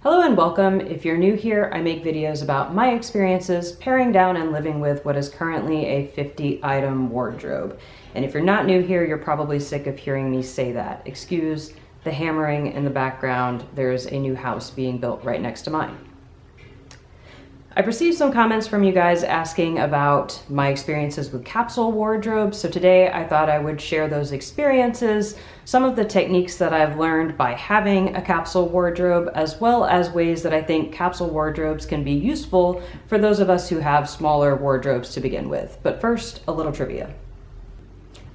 Hello and welcome. If you're new here, I make videos about my experiences paring down and living with what is currently a 50-item wardrobe. And if you're not new here, you're probably sick of hearing me say that. Excuse the hammering in the background. There's a new house being built right next to mine. I've received some comments from you guys asking about my experiences with capsule wardrobes, so today I thought I would share those experiences, some of the techniques that I've learned by having a capsule wardrobe, as well as ways that I think capsule wardrobes can be useful for those of us who have smaller wardrobes to begin with. But first, a little trivia.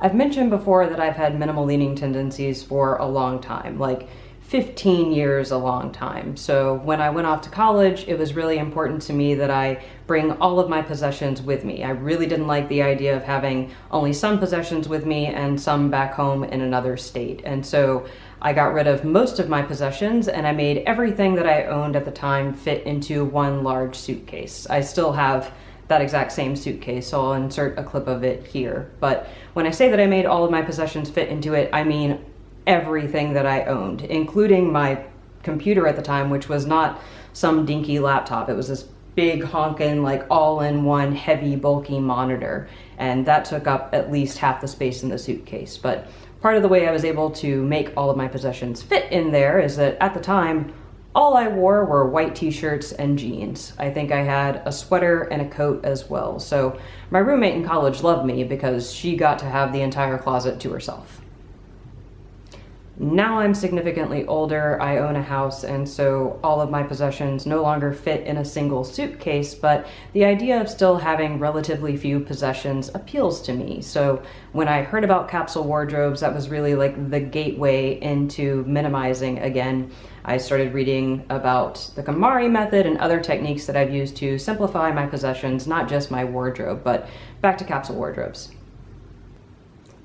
I've mentioned before that I've had minimal leaning tendencies for a long time, like 15 years, a long time. So when I went off to college, it was really important to me that I bring all of my possessions with me. I really didn't like the idea of having only some possessions with me and some back home in another state. And so I got rid of most of my possessions and I made everything that I owned at the time fit into one large suitcase. I still have that exact same suitcase, so I'll insert a clip of it here. But when I say that I made all of my possessions fit into it, I mean everything that I owned, including my computer at the time, which was not some dinky laptop. It was this big honkin', like all-in-one heavy bulky monitor. And that took up at least half the space in the suitcase. But part of the way I was able to make all of my possessions fit in there is that at the time, all I wore were white t-shirts and jeans. I think I had a sweater and a coat as well. So my roommate in college loved me because she got to have the entire closet to herself. Now I'm significantly older, I own a house, and so all of my possessions no longer fit in a single suitcase, but the idea of still having relatively few possessions appeals to me. So when I heard about capsule wardrobes, that was really like the gateway into minimizing again. I started reading about the KonMari method and other techniques that I've used to simplify my possessions, not just my wardrobe, but back to capsule wardrobes.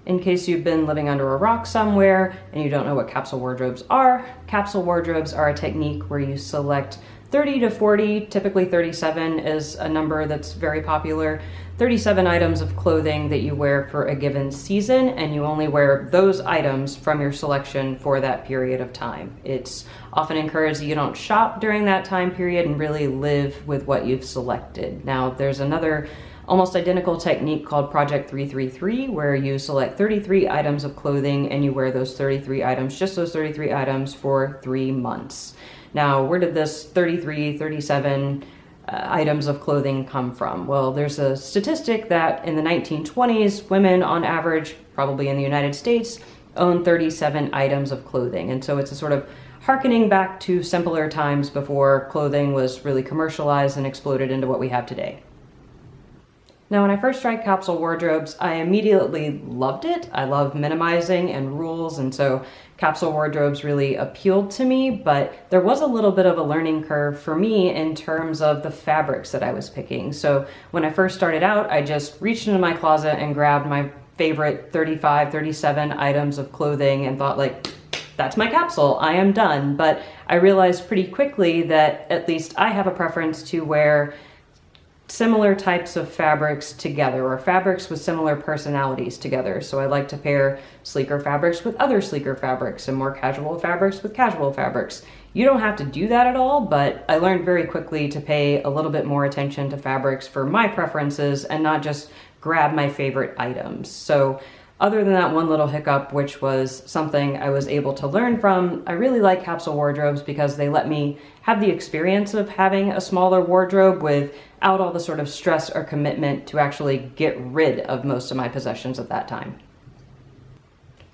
In case you've been living under a rock somewhere and you don't know what capsule wardrobes are a technique where you select 30 to 40, typically 37 is a number that's very popular, 37 items of clothing that you wear for a given season, and you only wear those items from your selection for that period of time. It's often encouraged that you don't shop during that time period and really live with what you've selected. Now, there's another almost identical technique called Project 333, where you select 33 items of clothing and you wear those 33 items, just those 33 items for 3 months. Now, where did this 33, 37 items of clothing come from? Well, there's a statistic that in the 1920s, women on average, probably in the United States, owned 37 items of clothing. And so it's a sort of hearkening back to simpler times before clothing was really commercialized and exploded into what we have today. Now, when I first tried capsule wardrobes, I immediately loved it. I love minimizing and rules, and so capsule wardrobes really appealed to me, but there was a little bit of a learning curve for me in terms of the fabrics that I was picking. So when I first started out, I just reached into my closet and grabbed my favorite 35, 37 items of clothing and thought, like, that's my capsule, I am done. But I realized pretty quickly that at least I have a preference to wear similar types of fabrics together, or fabrics with similar personalities together. So I like to pair sleeker fabrics with other sleeker fabrics and more casual fabrics with casual fabrics. You don't have to do that at all, but I learned very quickly to pay a little bit more attention to fabrics for my preferences and not just grab my favorite items. So other than that one little hiccup, which was something I was able to learn from, I really like capsule wardrobes because they let me have the experience of having a smaller wardrobe without all the sort of stress or commitment to actually get rid of most of my possessions at that time.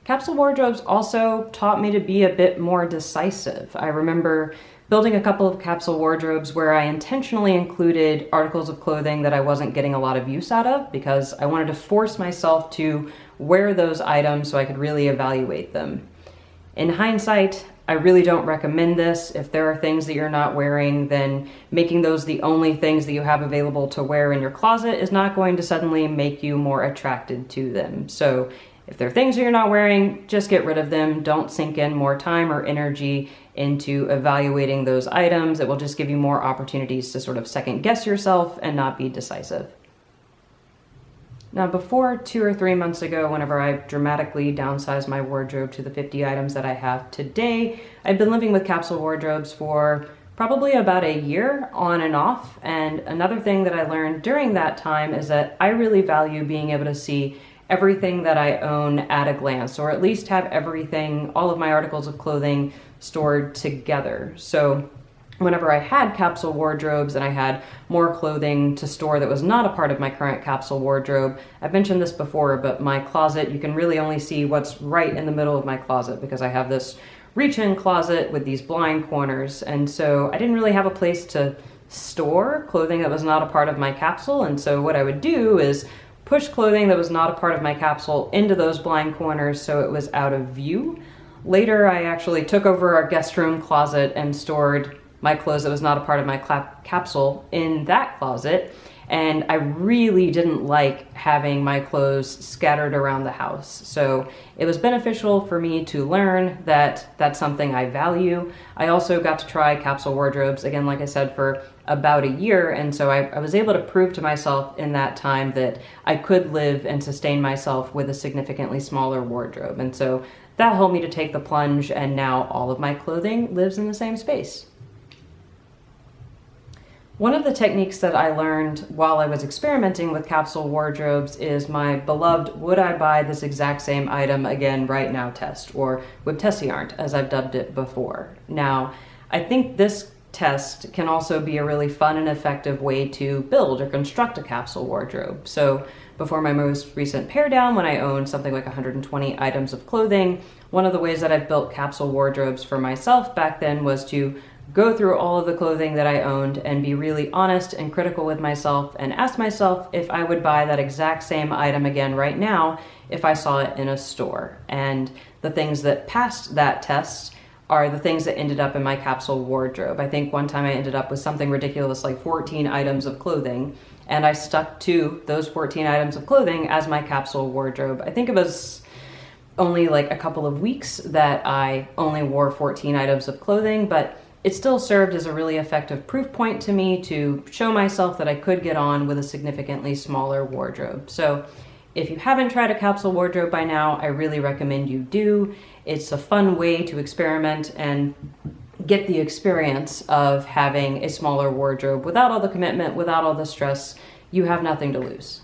Capsule wardrobes also taught me to be a bit more decisive. I remember building a couple of capsule wardrobes where I intentionally included articles of clothing that I wasn't getting a lot of use out of because I wanted to force myself to wear those items so I could really evaluate them. In hindsight, I really don't recommend this. If there are things that you're not wearing, then making those the only things that you have available to wear in your closet is not going to suddenly make you more attracted to them. So if there are things that you're not wearing, just get rid of them. Don't sink in more time or energy into evaluating those items. It will just give you more opportunities to sort of second guess yourself and not be decisive. Now, before 2 or 3 months ago, whenever I dramatically downsized my wardrobe to the 50 items that I have today, I'd been living with capsule wardrobes for probably about a year on and off. And another thing that I learned during that time is that I really value being able to see everything that I own at a glance, or at least have everything, all of my articles of clothing stored together. So whenever I had capsule wardrobes and I had more clothing to store that was not a part of my current capsule wardrobe, I've mentioned this before, but my closet, you can really only see what's right in the middle of my closet because I have this reach-in closet with these blind corners. And so I didn't really have a place to store clothing that was not a part of my capsule. And so what I would do is push clothing that was not a part of my capsule into those blind corners so it was out of view. Later, I actually took over our guest room closet and stored my clothes that was not a part of my capsule in that closet. And I really didn't like having my clothes scattered around the house. So it was beneficial for me to learn that that's something I value. I also got to try capsule wardrobes, again, like I said, for about a year. And so I was able to prove to myself in that time that I could live and sustain myself with a significantly smaller wardrobe. And so that helped me to take the plunge, and now all of my clothing lives in the same space. One of the techniques that I learned while I was experimenting with capsule wardrobes is my beloved would I buy this exact same item again right now test, or would Tessie aren't, as I've dubbed it before. Now, I think this test can also be a really fun and effective way to build or construct a capsule wardrobe. So before my most recent pare down, when I owned something like 120 items of clothing, one of the ways that I've built capsule wardrobes for myself back then was to go through all of the clothing that I owned and be really honest and critical with myself and ask myself if I would buy that exact same item again right now if I saw it in a store. And the things that passed that test are the things that ended up in my capsule wardrobe. I think one time I ended up with something ridiculous like 14 items of clothing, and I stuck to those 14 items of clothing as my capsule wardrobe. I think it was only like a couple of weeks that I only wore 14 items of clothing, but it still served as a really effective proof point to me to show myself that I could get on with a significantly smaller wardrobe. So if you haven't tried a capsule wardrobe by now, I really recommend you do. It's a fun way to experiment and get the experience of having a smaller wardrobe without all the commitment, without all the stress. You have nothing to lose.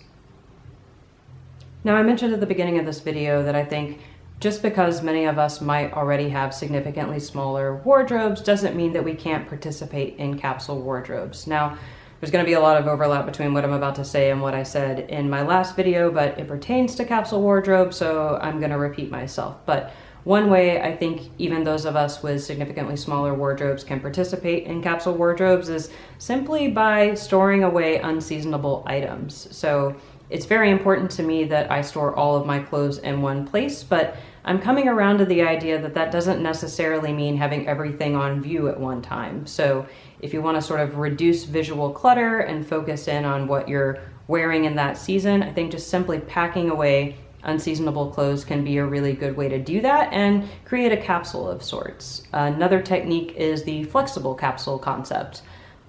Now, I mentioned at the beginning of this video that I think just because many of us might already have significantly smaller wardrobes doesn't mean that we can't participate in capsule wardrobes. Now, there's going to be a lot of overlap between what I'm about to say and what I said in my last video, but it pertains to capsule wardrobes, so I'm going to repeat myself. But one way I think even those of us with significantly smaller wardrobes can participate in capsule wardrobes is simply by storing away unseasonable items. So it's very important to me that I store all of my clothes in one place, but I'm coming around to the idea that that doesn't necessarily mean having everything on view at one time. So if you want to sort of reduce visual clutter and focus in on what you're wearing in that season, I think just simply packing away unseasonable clothes can be a really good way to do that and create a capsule of sorts. Another technique is the flexible capsule concept.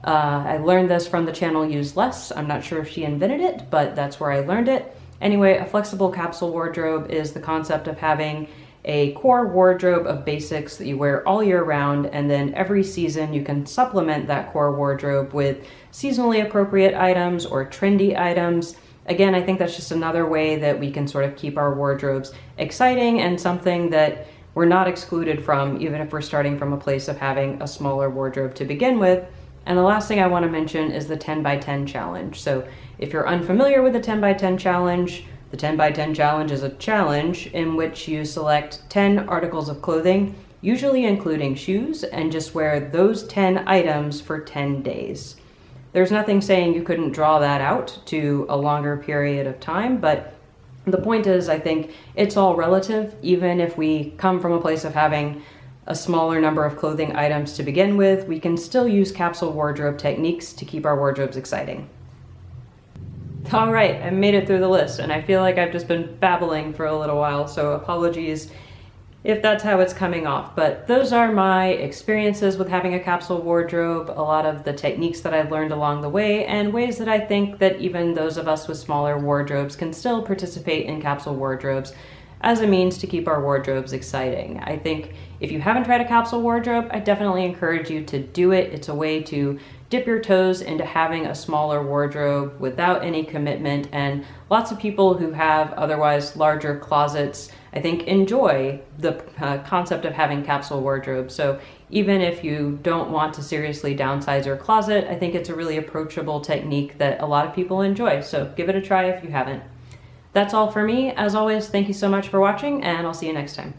I learned this from the channel Use Less. I'm not sure if she invented it, but that's where I learned it. Anyway, a flexible capsule wardrobe is the concept of having a core wardrobe of basics that you wear all year round, and then every season you can supplement that core wardrobe with seasonally appropriate items or trendy items. Again, I think that's just another way that we can sort of keep our wardrobes exciting and something that we're not excluded from, even if we're starting from a place of having a smaller wardrobe to begin with. And the last thing I want to mention is the 10 by 10 challenge. So if you're unfamiliar with the 10 by 10 challenge, the 10 by 10 challenge is a challenge in which you select 10 articles of clothing, usually including shoes, and just wear those 10 items for 10 days. There's nothing saying you couldn't draw that out to a longer period of time, but the point is, I think it's all relative. Even if we come from a place of having a smaller number of clothing items to begin with, we can still use capsule wardrobe techniques to keep our wardrobes exciting. All right, I made it through the list, and I feel like I've just been babbling for a little while, so apologies if that's how it's coming off. But those are my experiences with having a capsule wardrobe, a lot of the techniques that I've learned along the way, and ways that I think that even those of us with smaller wardrobes can still participate in capsule wardrobes. as a means to keep our wardrobes exciting. I think if you haven't tried a capsule wardrobe, I definitely encourage you to do it. It's a way to dip your toes into having a smaller wardrobe without any commitment, and lots of people who have otherwise larger closets, I think, enjoy the concept of having capsule wardrobes. So even if you don't want to seriously downsize your closet, I think it's a really approachable technique that a lot of people enjoy. So give it a try if you haven't. That's all for me. As always, thank you so much for watching, and I'll see you next time.